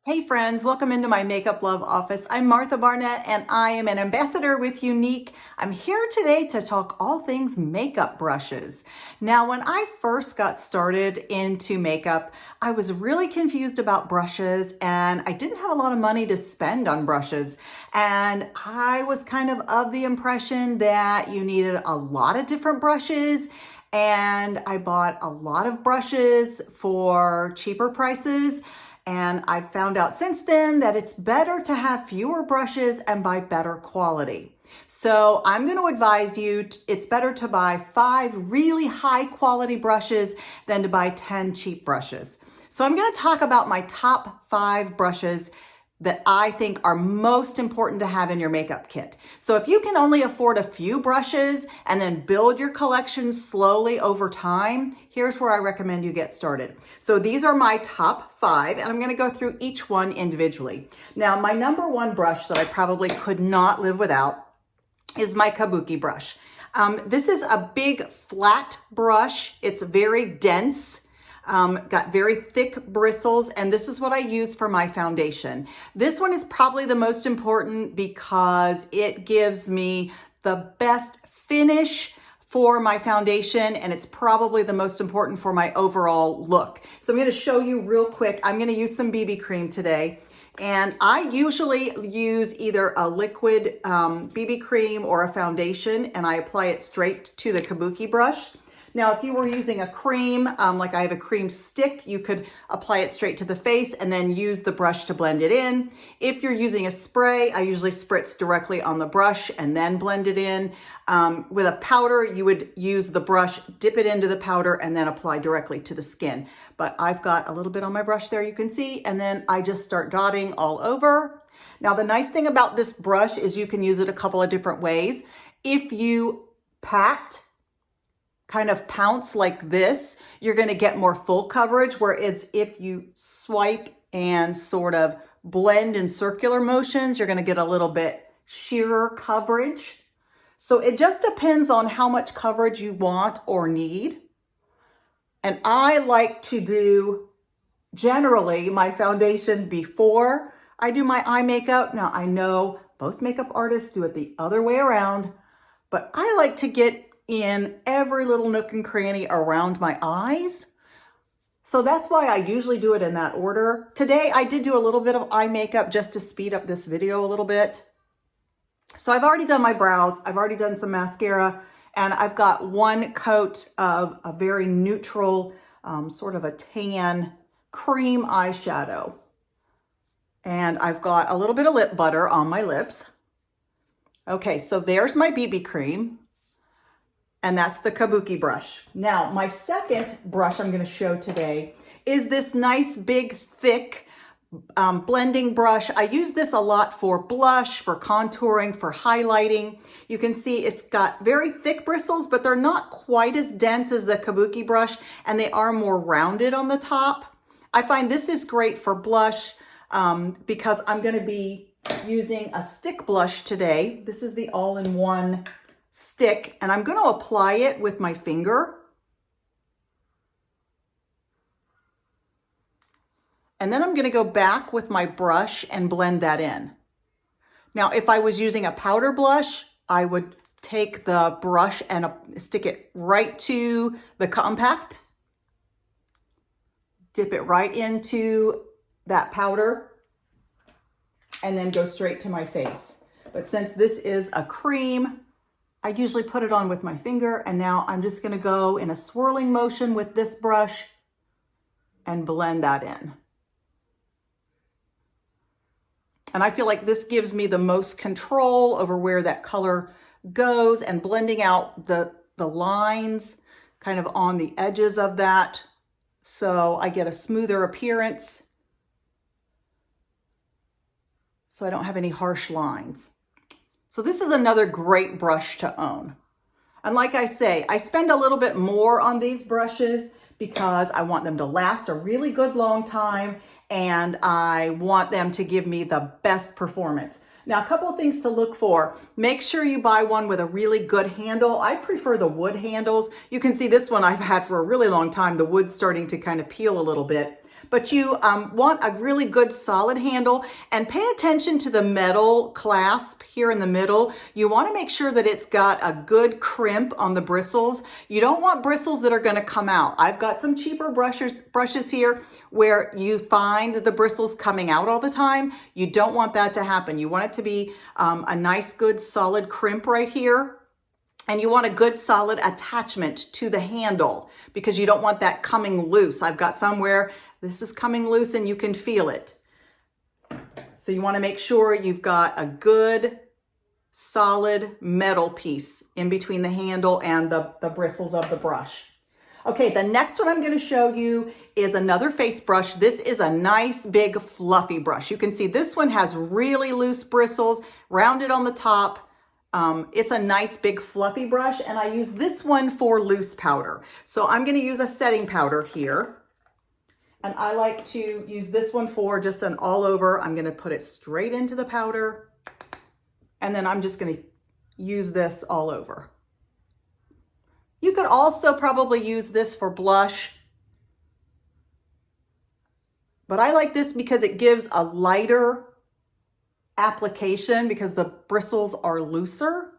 Hey friends, welcome into my Makeup Love office. I'm Martha Barnett and I am an ambassador with Younique. I'm here today to talk all things makeup brushes. Now, when I first got started into makeup, I was really confused about brushes and I didn't have a lot of money to spend on brushes. And I was kind of the impression that you needed a lot of different brushes, and I bought a lot of brushes for cheaper prices. And I've found out since then that it's better to have fewer brushes and buy better quality. So I'm going to advise you, it's better to buy 5 really high quality brushes than to buy 10 cheap brushes. So I'm going to talk about my top 5 brushes that I think are most important to have in your makeup kit. So if you can only afford a few brushes and then build your collection slowly over time, here's where I recommend you get started. So these are my top 5, and I'm gonna go through each one individually. Now, my number 1 brush that I probably could not live without is my Kabuki brush. This is a big flat brush. It's very dense. Got very thick bristles, and this is what I use for my foundation. This one is probably the most important because it gives me the best finish for my foundation, and it's probably the most important for my overall look. So I'm going to show you real quick. I'm going to use some BB cream today, and I usually use either a liquid BB cream or a foundation, and I apply it straight to the Kabuki brush. Now, if you were using a cream, like I have a cream stick, you could apply it straight to the face and then use the brush to blend it in. If you're using a spray, I usually spritz directly on the brush and then blend it in. With a powder, you would use the brush, dip it into the powder, and then apply directly to the skin. But I've got a little bit on my brush there, you can see, and then I just start dotting all over. Now, the nice thing about this brush is you can use it a couple of different ways. If you kind of pounce like this, you're going to get more full coverage. Whereas if you swipe and sort of blend in circular motions, you're going to get a little bit sheerer coverage. So it just depends on how much coverage you want or need. And I like to do generally my foundation before I do my eye makeup. Now, I know most makeup artists do it the other way around, but I like to get in every little nook and cranny around my eyes. So that's why I usually do it in that order. Today, I did do a little bit of eye makeup just to speed up this video a little bit. So I've already done my brows. I've already done some mascara, and I've got one coat of a very neutral, sort of a tan cream eyeshadow. And I've got a little bit of lip butter on my lips. Okay, so there's my BB cream. And that's the Kabuki brush. Now, my second brush I'm going to show today is this nice, big, thick blending brush. I use this a lot for blush, for contouring, for highlighting. You can see it's got very thick bristles, but they're not quite as dense as the Kabuki brush, and they are more rounded on the top. I find this is great for blush because I'm going to be using a stick blush today. This is the all-in-one stick, and I'm going to apply it with my finger. And then I'm going to go back with my brush and blend that in. Now, if I was using a powder blush, I would take the brush and stick it right to the compact, dip it right into that powder, and then go straight to my face. But since this is a cream, I usually put it on with my finger, and now I'm just going to go in a swirling motion with this brush and blend that in. And I feel like this gives me the most control over where that color goes and blending out the lines kind of on the edges of that, so I get a smoother appearance, so I don't have any harsh lines. So this is another great brush to own. And like I say, I spend a little bit more on these brushes because I want them to last a really good long time, and I want them to give me the best performance. Now, a couple of things to look for. Make sure you buy one with a really good handle. I prefer the wood handles. You can see this one I've had for a really long time. The wood's starting to kind of peel a little bit. but you want a really good solid handle, and pay attention to the metal clasp here in the middle. You want to make sure that it's got a good crimp on the bristles. You don't want bristles that are going to come out. I've got some cheaper brushes here where you find the bristles coming out all the time. You don't want that to happen. You want it to be a nice, good, solid crimp right here. And you want a good solid attachment to the handle because you don't want that coming loose. I've got some where this is coming loose and you can feel it. So you want to make sure you've got a good solid metal piece in between the handle and the bristles of the brush. Okay, the next one I'm going to show you is another face brush. This is a nice big fluffy brush. You can see this one has really loose bristles, rounded on the top. It's a nice big fluffy brush, and I use this one for loose powder. So I'm going to use a setting powder here, and I like to use this one for just an all over. I'm going to put it straight into the powder, and then I'm just going to use this all over. You could also probably use this for blush, but I like this because it gives a lighter application because the bristles are looser.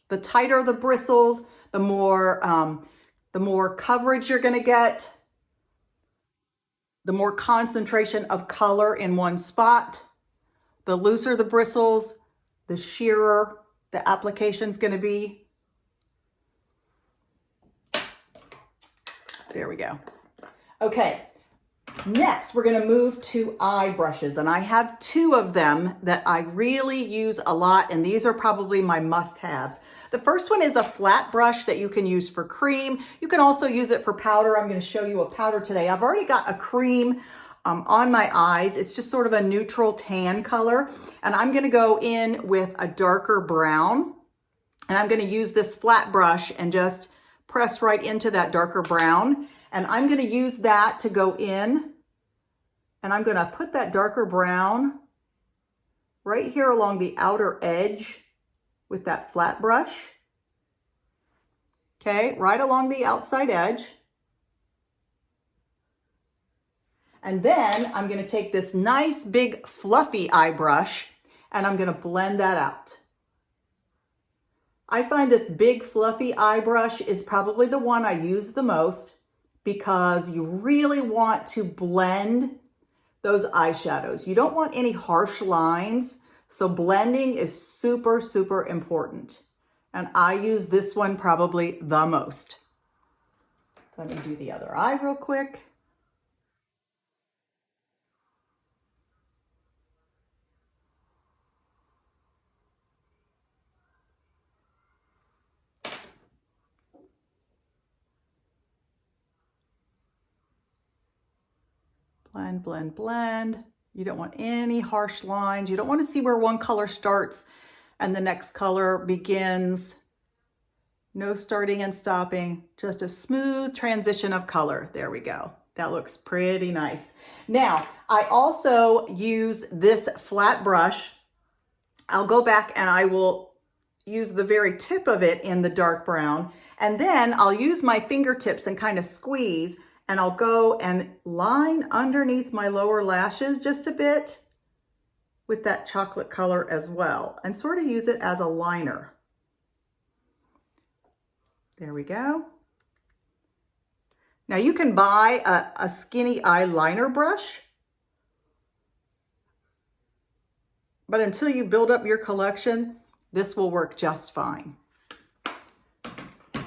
The tighter the bristles, the more coverage you're going to get, the more concentration of color in one spot. The looser the bristles, the sheerer the application is going to be. There we go. Okay. Next, we're going to move to eye brushes, and I have two of them that I really use a lot, and these are probably my must-haves. The first one is a flat brush that you can use for cream. You can also use it for powder. I'm going to show you a powder today. I've already got a cream on my eyes. It's just sort of a neutral tan color, and I'm going to go in with a darker brown, and I'm going to use this flat brush and just press right into that darker brown. And I'm going to use that to go in, and I'm going to put that darker brown right here along the outer edge with that flat brush. Okay, right along the outside edge. And then I'm going to take this nice big fluffy eye brush and I'm going to blend that out. I find this big fluffy eye brush is probably the one I use the most, because you really want to blend those eyeshadows. You don't want any harsh lines, so blending is super, super important. And I use this one probably the most. Let me do the other eye real quick. Blend, blend, blend. You don't want any harsh lines. You don't want to see where one color starts and the next color begins. No starting and stopping, just a smooth transition of color. There we go. That looks pretty nice. Now, I also use this flat brush. I'll go back and I will use the very tip of it in the dark brown, and then I'll use my fingertips and kind of squeeze, and I'll go and line underneath my lower lashes just a bit with that chocolate color as well, and sort of use it as a liner. There we go. Now you can buy a skinny eyeliner brush, but until you build up your collection, this will work just fine.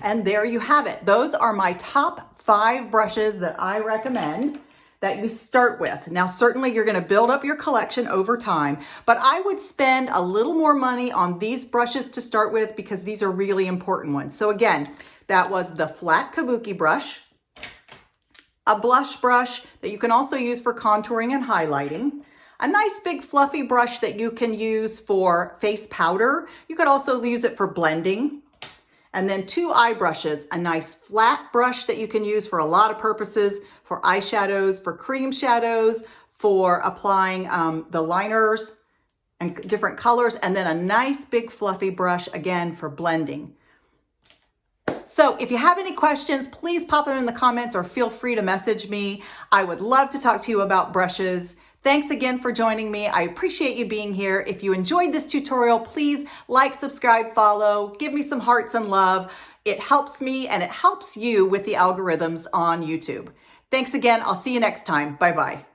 And there you have it. Those are my top 5 brushes that I recommend that you start with. Now, certainly you're going to build up your collection over time, but I would spend a little more money on these brushes to start with because these are really important ones. So again, that was the flat kabuki brush, a blush brush that you can also use for contouring and highlighting, a nice big fluffy brush that you can use for face powder. You could also use it for blending. And then 2 eye brushes, a nice flat brush that you can use for a lot of purposes, for eyeshadows, for cream shadows, for applying the liners and different colors, and then a nice big fluffy brush, again, for blending. So if you have any questions, please pop them in the comments or feel free to message me. I would love to talk to you about brushes. Thanks again for joining me. I appreciate you being here. If you enjoyed this tutorial, please like, subscribe, follow, give me some hearts and love. It helps me and it helps you with the algorithms on YouTube. Thanks again. I'll see you next time. Bye-bye.